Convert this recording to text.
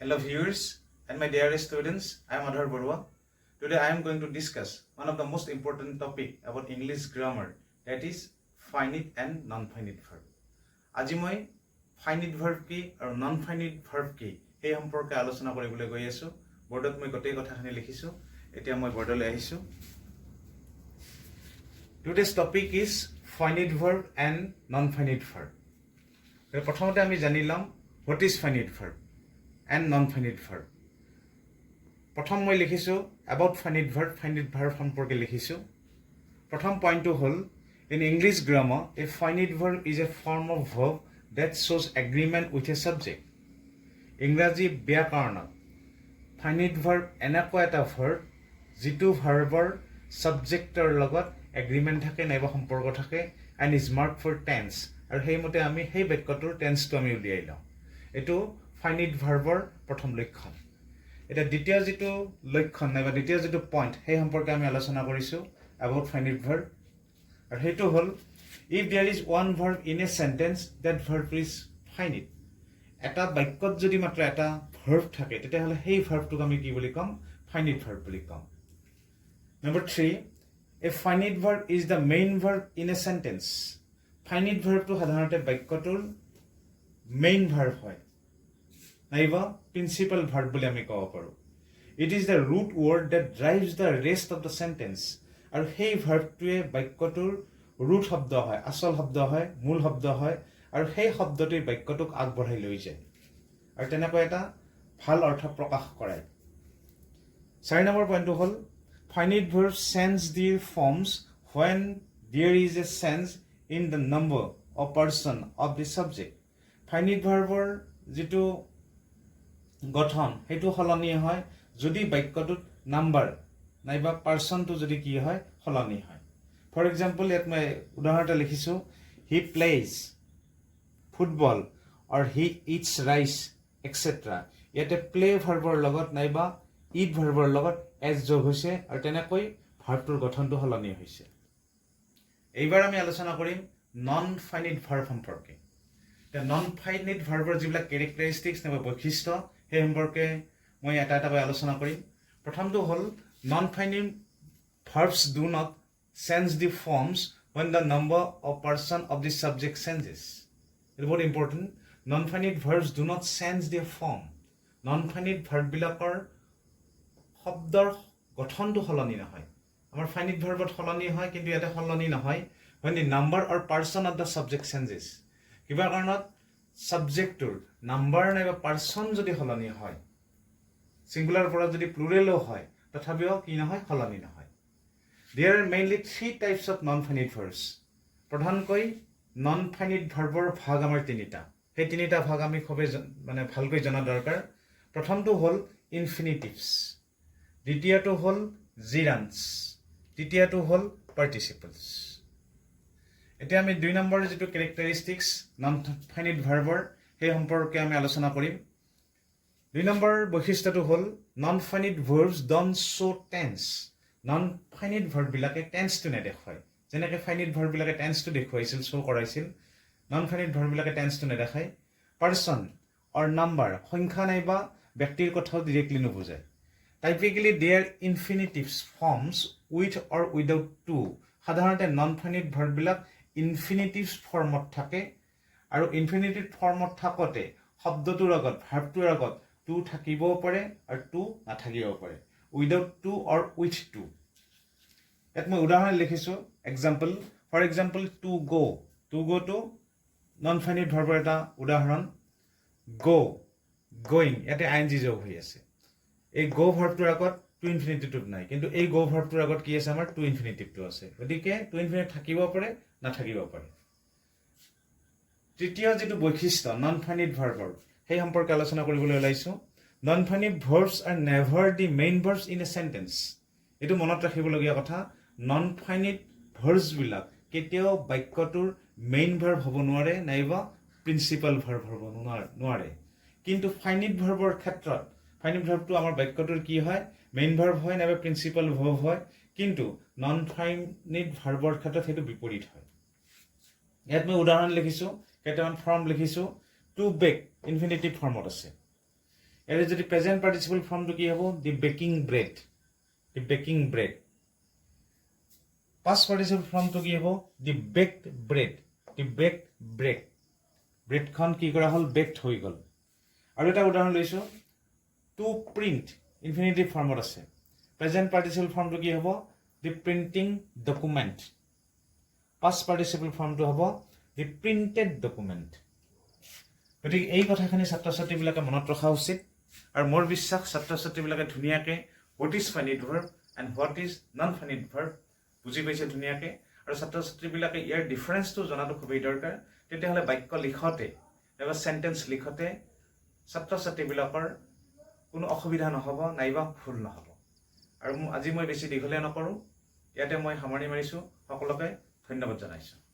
Hello viewers and my dear students, I am Adhar Barua. Today I am going to discuss one of the most important topic about English grammar, that is finite and non-finite verb. আজি মই finite verb কি আৰু non-finite verb কি এই সম্পৰ্কে আলোচনা কৰিবলৈ গৈ আছো। বৰ্ডত মই গোটেই কথাখিনি লিখিছো। এতিয়া মই বৰ্ডলৈ আহিছো। Today's topic is finite verb and non-finite verb. প্ৰথমতে আমি জানি লম what is finite verb and non-finite verb. প্ৰথম মই লিখিছো about finite verb সম্পৰ্কে লিখিছো। প্ৰথম পইণ্টটো হ'ল in English grammar a finite verb is a form of verb that shows agreement with a subject. ইংৰাজী ব্যাকৰণত finite verb এনেকুৱা এটা verb যিটো ভাৰ্বৰ সাবজেক্টৰ লগত এগ্ৰিমেণ্ট থাকে নাইবা সম্পৰ্ক থাকে and is marked for tense আৰু সেইমতে আমি সেই বাক্যটোৰ টেন্সটো আমি উলিয়াই লওঁ। এটো finite verbৰ প্ৰথম লক্ষণ। এটা দ্বিতীয় যেটো লক্ষণ নাইবা দ্বিতীয় যেটো পইণ্ট সেই সম্পৰ্কে আমি আলোচনা কৰিছো about finite verb আৰু হেতু হল if there is one verb in a sentence that verb is finite. এটা বাক্যত যদি মাত্ৰ এটা verb থাকে তেতিয়াহলে সেই ভাৰ্বটোক আমি কি বুলি কম finite verb বুলি কম। Number 3, a finite verb is the main verb in a sentence. Finite verb to সাধাৰণতে বাক্যটোৰ main verb হয় নাইবা principal verb বুলি আমি ক'ব পাৰো। It is the root word that drives the rest of the sentence. আৰু সেই ভাৰ্বটোৱে বাক্যটোৰ root শব্দ হয়, আসল শব্দ হয়, মূল শব্দ হয় আৰু সেই শব্দটোই বাক্যটোক আগবঢ়াই লৈ যায় আৰু তেনেকৈ এটা ভাল অৰ্থ প্ৰকাশ কৰায়। 4 নম্বৰ পইণ্টটো হ'ল finite verbs change their forms when there is a change in the number or person of the subject. Finite verbৰ যেটো গঠন হেতু সলনি হয় যদি বাক্যটোত নাম্বাৰ নাইবা পাৰ্সনটো যদি কি হয় সলনি হয়। ফৰ এক্সাম্পল ইয়াত মই উদাহৰণ এটা লিখিছো he plays football or he eats rice etc. ইয়াতে play ভাৰ্বৰ লগত নাইবা eat ভাৰ্বৰ লগত s যোগ হৈছে আৰু তেনেকৈ ভাৰ্বটোৰ গঠনটো সলনি হৈছে। এইবাৰ আমি আলোচনা কৰিম নন ফাইনাইট ভাৰ্ব সম্পৰ্কে। The non-finite verbৰ যিবিলাক characteristics নাইবা বৈশিষ্ট্য সেই সম্পৰ্কে মই এটা আলোচনা কৰিম। প্ৰথমটো হ'ল non-finite verbs do not change the forms when the number or person of the subject changes. It is very important. Non-finite verbs do not change their form. Non-finite verb বিলাকৰ শব্দৰ গঠনটো সলনি নহয়। আমাৰ finite verbত সলনি হয় কিন্তু ইয়াতে সলনি নহয় when the number or person of the subject changes. কিবা কাৰণত সাবজেক্টৰ নাম্বাৰ নাইবা পাৰ্সন যদি সলনি হয় সিঙ্গুলাৰ পৰা যদি প্লুৰেলো হয় তথাপিও কি নহয় সলনি নহয়। There are mainly 3 types of non-finite verbs. প্ৰধানকৈ non-finite verbৰ ভাগ আমাৰ তিনিটা। সেই তিনিটা ভাগ আমি খুব মানে ভালকৈ জনা দৰকাৰ। প্ৰথমটো হ'ল ইনফিনিটিভস, দ্বিতীয়টো হ'ল gerunds, তৃতীয়টো হ'ল participles. এতিয়া আমি 2 নম্বৰ যেটো characteristics non-finite verbৰ সেই সম্পৰ্কে আমি আলোচনা কৰিম। 2 নম্বৰ বৈশিষ্ট্যটো হ'ল non-finite verbs don't show tense. Non-finite verb বিলাকে tense টো নেদেখায়। যেনেকৈ finite verb বিলাকে tense টো দেখুৱাইছিল show কৰাইছিল, non-finite verb বিলাকে tense টো নেদেখায়। person or number সংখ্যা নাইবা ব্যক্তিৰ কথাও directly নুবুজায়। Typically their infinitive forms with or without to. সাধাৰণতে non-finite verb বিলাক infinitive ফৰ্মত থাকে আৰু infinitive ফৰ্মত থাকতে শব্দটোৰ আগত ভাৰ্বটোৰ আগত to থাকিবও পাৰে আৰু to নাথাকিবও পাৰে। without to or with to. ইয়াত মই উদাহৰণ লিখিছো example, for example to go. To go to non-finite verbৰ এটা উদাহৰণ। go, going ইয়াতে ing যোগ হৈ আছে। এই go ভাৰ্বটোৰ আগত to infinitive নাই কিন্তু এই go ভাৰ্বটোৰ আগত কি আছে আমাৰ to infinitive টো আছে। গতিকে to infinitive থাকিব পাৰে নাথাকিব পাৰে। তৃতীয় যেটো বৈশিষ্ট্য non-finite verbৰ সেই সম্পৰ্কে আলোচনা কৰিবলৈ ওলাইছো। Non-finite verbs are never the main verbs in a sentence. এটো মনত ৰাখিবলগীয়া কথা। Non-finite verbs বিলাক কেতিয়াও বাক্যটোৰ main verb হ'ব নোৱাৰে নাইবা principal verb হ'ব নোৱাৰে। কিন্তু finite verbৰ ক্ষেত্ৰত finite verbটো আমাৰ বাক্যটোৰ কি হয় main verb হয় নাইবা principal verb হয় কিন্তু non-finite verbৰ ক্ষেত্ৰত হেতু বিপৰীত হয়। ইয়াত মই উদাহৰণ লিখিছো, কেইটামান ফৰ্ম লিখিছো। to bake infinitive ফৰ্মত আছে। ইয়াৰে যদি প্ৰেজেণ্ট পাৰ্টিচিপল ফৰ্মটো কি হ'ব দি বেকিং ব্ৰেড দি বেকিং ব্ৰেড পাষ্ট পাৰ্টিচিপল ফৰ্মটো কি হ'ব দি বেকড ব্ৰেড দি বেকড ব্ৰেড ব্ৰেডখন কি কৰা হ'ল বেকড হৈ গ'ল আৰু এটা উদাহৰণ লৈছোঁ টু প্ৰিণ্ট ইনফিনিটিভ ফৰ্মত আছে প্ৰেজেণ্ট পাৰ্টিচিপল ফৰ্মটো কি হ'ব দি প্ৰিণ্টিং ডকুমেণ্ট পাষ্ট পাৰ্টিচিপল ফৰ্মটো হ'ব দি প্ৰিণ্টেড ডকুমেণ্ট গতিকে এই কথাখিনি ছাত্ৰ ছাত্ৰীবিলাকে মনত ৰখা উচিত আৰু মোৰ বিশ্বাস ছাত্ৰ ছাত্ৰীবিলাকে ধুনীয়াকৈ what is finite verb and what is non finite verb বুজি পাইছে ধুনীয়াকৈ আৰু ছাত্ৰ ছাত্ৰীবিলাকে ইয়াৰ ডিফাৰেঞ্চটো জনাটো খুবেই দৰকাৰ তেতিয়াহ'লে বাক্য লিখোঁতে নাইবা চেণ্টেঞ্চ লিখোঁতে ছাত্ৰ ছাত্ৰীবিলাকৰ কোনো অসুবিধা নহ'ব নাইবা ভুল নহ'ব আৰু আজি মই বেছি দীঘলীয়া নকৰোঁ ইয়াতে মই সামৰণি মাৰিছোঁ সকলোকে ধন্যবাদ জনাইছোঁ